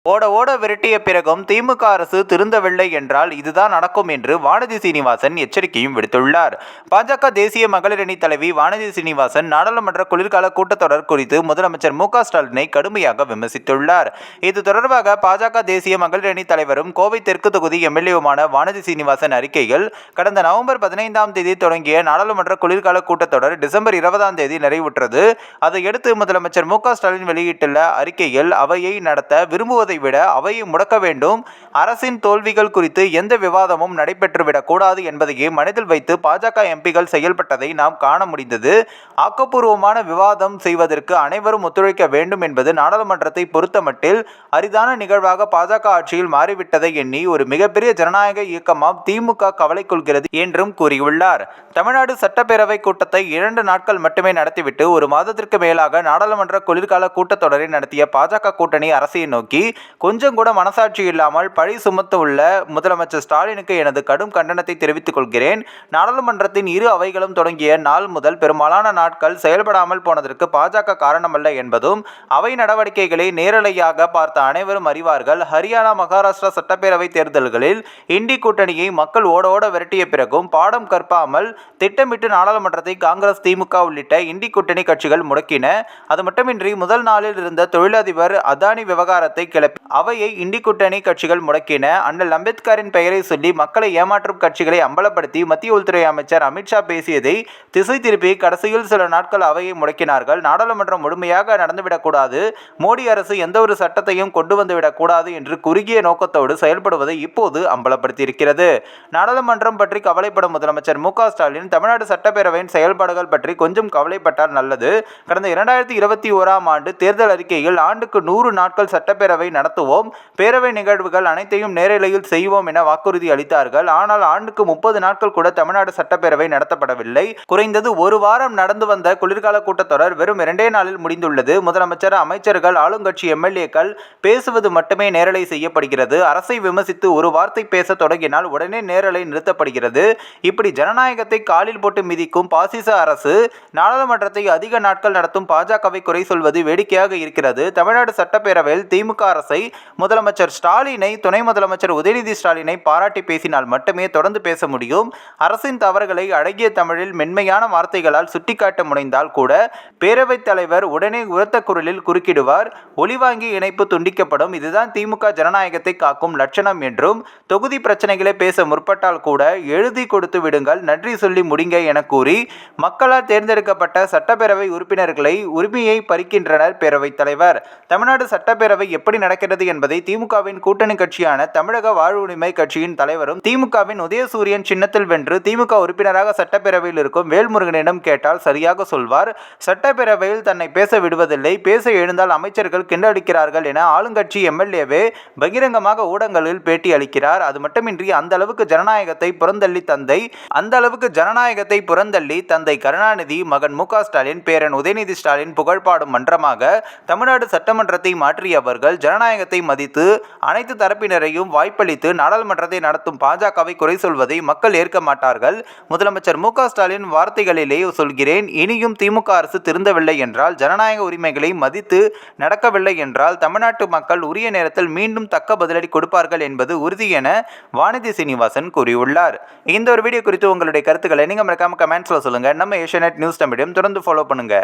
ஓட ஓட விரட்டிய பிறகும் திமுக அரசு திருந்தவில்லை என்றால் இதுதான் நடக்கும் என்று வானதி சீனிவாசன் எச்சரிக்கையும் விடுத்துள்ளார். பாஜக தேசிய மகளிர் அணி தலைவி வானதி சீனிவாசன் நாடாளுமன்ற குளிர்கால கூட்டத்தொடர் குறித்து முதலமைச்சர் மு.க.ஸ்டாலினை கடுமையாக விமர்சித்துள்ளார். இது தொடர்பாக பாஜக தேசிய மகளிர் அணி தலைவரும் கோவை தெற்கு தொகுதி எம்எல்ஏவுமான வானதி சீனிவாசன் அறிக்கையில், கடந்த நவம்பர் 15ஆம் தேதி தொடங்கிய நாடாளுமன்ற குளிர்கால கூட்டத்தொடர் டிசம்பர் 20ஆம் தேதி நிறைவுற்றது. அதையடுத்து முதலமைச்சர் மு.க.ஸ்டாலின் வெளியிட்டுள்ள அறிக்கையில், அவையை நடத்த விரும்புவதை விட அவையை முடக்க வேண்டும், அரசின் தோல்விகள் குறித்து எந்த விவாதமும் நடைபெற்றுவிடக் கூடாது என்பதையே மனதில் வைத்து பாஜக எம்பிகள் செயல்பட்டதை நாம் காண முடிந்தது. ஆக்கப்பூர்வமான விவாதம் செய்வதற்கு அனைவரும் ஒத்துழைக்க வேண்டும் என்பது நாடாளுமன்றத்தை பொறுத்தமட்டில் அரிதான நிகழ்வாக பாஜக ஆட்சியில் மாறிவிட்டதை எண்ணி ஒரு மிகப்பெரிய ஜனநாயக இயக்கமாம் திமுக கவலை கொள்கிறது என்றும் கூறியுள்ளார். தமிழ்நாடு சட்டப்பேரவை கூட்டத்தை 2 நாட்கள் மட்டுமே நடத்திவிட்டு ஒரு மாதத்திற்கு மேலாக நாடாளுமன்ற குளிர்கால கூட்டத்தொடரை நடத்திய பாஜக கூட்டணி அரசை நோக்கி கொஞ்சம் கூட மனசாட்சி இல்லாமல் பழி சுமத்த உள்ள முதலமைச்சர் ஸ்டாலினுக்கு எனது கடும் கண்டனத்தை தெரிவித்துக் கொள்கிறேன். நாடாளுமன்றத்தின் இரு அவைகளும் தொடங்கிய நாள் முதல் பெரும்பாலான நாட்கள் செயல்படாமல் போனதற்கு பாஜக காரணமல்ல என்பதும் அவை நடவடிக்கைகளை நேரலையாக பார்த்த அனைவரும் அறிவார்கள். ஹரியானா, மகாராஷ்டிரா சட்டப்பேரவை தேர்தல்களில் இண்டி கூட்டணியை மக்கள் ஓட ஓட விரட்டிய பிறகும் பாடம் கற்பாமல் திட்டமிட்டு நாடாளுமன்றத்தை காங்கிரஸ், திமுக உள்ளிட்ட இண்டி கூட்டணி கட்சிகள் முடக்கின. அது மட்டுமின்றி முதல் நாளில் இருந்த தொழிலதிபர் அதானி விவகாரத்தை கிளப்பி அவையை இண்டி கூட்டணி கட்சிகள் முடக்கின. அண்ணல் அம்பேத்கரின் பெயரை சொல்லி மக்களை ஏமாற்றும் கட்சிகளை அம்பலப்படுத்தி மத்திய உள்துறை அமைச்சர் அமித்ஷா பேசியதை திசை திருப்பி கடைசியில் சில நாட்கள் அவையை முடக்கினார்கள். நாடாளுமன்றம் முழுமையாக நடந்துவிடக்கூடாது, மோடி அரசு எந்த ஒரு சட்டத்தையும் கொண்டு வந்துவிடக்கூடாது என்று குறுகிய நோக்கத்தோடு செயல்படுவதை இப்போது அம்பலப்படுத்தியிருக்கிறது. நாடாளுமன்றம் பற்றி கவலைப்படும் முதலமைச்சர் மு.க.ஸ்டாலின் தமிழ்நாடு சட்டப்பேரவையின் செயல்பாடுகள் பற்றி கொஞ்சம் கவலைப்பட்டால் நல்லது. கடந்த 2021ஆம் ஆண்டு தேர்தல் அறிக்கையில் ஆண்டுக்கு 100 நாட்கள் சட்டப்பேரவை நடத்துவோம், பேரவை நிகழ்வுகள் அனைத்தையும் நேரலையில் செய்வோம் என வாக்குறுதி அளித்தார்கள். ஆனால் ஆண்டுக்கு 30 நாட்கள் கூட தமிழ்நாடு சட்டப்பேரவை நடத்தப்படவில்லை. குறைந்தது ஒரு வாரம் நடந்து வந்த குளிர்கால கூட்டத்தொடர் வெறும் 2 நாளில் முடிந்துள்ளது. முதலமைச்சர், அமைச்சர்கள், ஆளுங்கட்சி எம்எல்ஏக்கள் பேசுவது மட்டுமே நேரலை செய்யப்படுகிறது. அரசை விமர்சித்து ஒரு வார்த்தை பேச தொடங்கினால் உடனே நேரலை நிறுத்தப்படுகிறது. இப்படி ஜனநாயகத்தை காலில் போட்டு மிதிக்கும் பாசிச அரசு நாடாளுமன்றத்தை அதிக நாட்கள் நடத்தும் பாஜகவை குறை சொல்வது வேடிக்கையாக இருக்கிறது. தமிழ்நாடு சட்டப்பேரவையில் திமுக அரசை முதலமைச்சர் ஸ்டாலினை, துணை முதலமைச்சர் உதயநிதி ஸ்டாலினை பாராட்டி பேசினால் மட்டுமே தொடர்ந்து பேச முடியும். அரசின் தவறுகளை அழகிய தமிழில் மென்மையான வார்த்தைகளால் சுட்டிக்காட்ட முனைந்தால் கூட பேரவைத் தலைவர் உடனே உரத்த குரலில் குறுக்கிடுவார். ஒலிவாங்கி இணைப்பு துண்டிக்கப்படும். இதுதான் திமுக ஜனநாயகத்தை காக்கும் லட்சணம் என்றும், தொகுதி பிரச்சனைகளை பேச முற்பட்டால் கூட எழுதி கொடுத்து விடுங்கள், நன்றி சொல்லி முடிங்க என கூறி மக்களால் தேர்ந்தெடுக்கப்பட்ட சட்டப்பேரவை உறுப்பினர்களை உரிமையை பறிக்கின்றனர் பேரவைத் தலைவர். தமிழ்நாடு சட்டப்பேரவை எப்படி நடக்கிறது என்பதை திமுகவின் கூட்டணி கட்சியான தமிழக வாழ்வுரிமை கட்சியின் தலைவரும் திமுகவின் உதயசூரியன் சின்னத்தில் வென்று திமுக உறுப்பினராக சட்டப்பேரவையில் இருக்கும் வேல்முருகனிடம் கேட்டால் சரியாக சொல்வார். சட்டப்பேரவையில் தன்னை பேச விடுவதில்லை, பேச எழுந்தால் அமைச்சர்கள் கிண்டடிக்கிறார்கள் என ஆளுங்கட்சி எம்எல்ஏவே பகிரங்கமாக ஊடகங்களில் பேட்டி அளிக்கிறார். அது மட்டுமின்றி அந்த அளவுக்கு ஜனநாயகத்தை புறந்தள்ளி தந்தை கருணாநிதி, மகன் மு.க.ஸ்டாலின், பேரன் உதயநிதி ஸ்டாலின் புகழ்பாடும் மன்றமாக தமிழ்நாடு சட்டமன்றத்தை மாற்றியவர்கள். ஜனநாயகத்தை மதித்து அனைத்து தரப்பினரையும் வாய்ப்பளித்து நாடாளுமன்றத்தை நடத்தும் பாஜகவை குறை சொல்வதை மக்கள் ஏற்க மாட்டார்கள். முதலமைச்சர் மு.க.ஸ்டாலின் வார்த்தைகளிலே சொல்கிறேன், இனியும் திமுக அரசு திருந்தவில்லை என்றால், ஜனநாயக உரிமைகளை மதித்து நடக்கவில்லை என்றால் தமிழ்நாட்டு மக்கள் உரிய நேரத்தில் மீண்டும் தக்க பதிலடி கொடுப்பார்கள் என்பது உறுதி என வானதி சீனிவாசன் கூறியுள்ளார். இந்த ஒரு வீடியோ குறித்து உங்களுடைய கருத்துக்களை நீங்க மறக்காம கமெண்ட்ஸ்ல சொல்லுங்க. நம்ம ஏஷியாநெட் நியூஸ் தமிழையும் தொடர்ந்து ஃபாலோ பண்ணுங்க.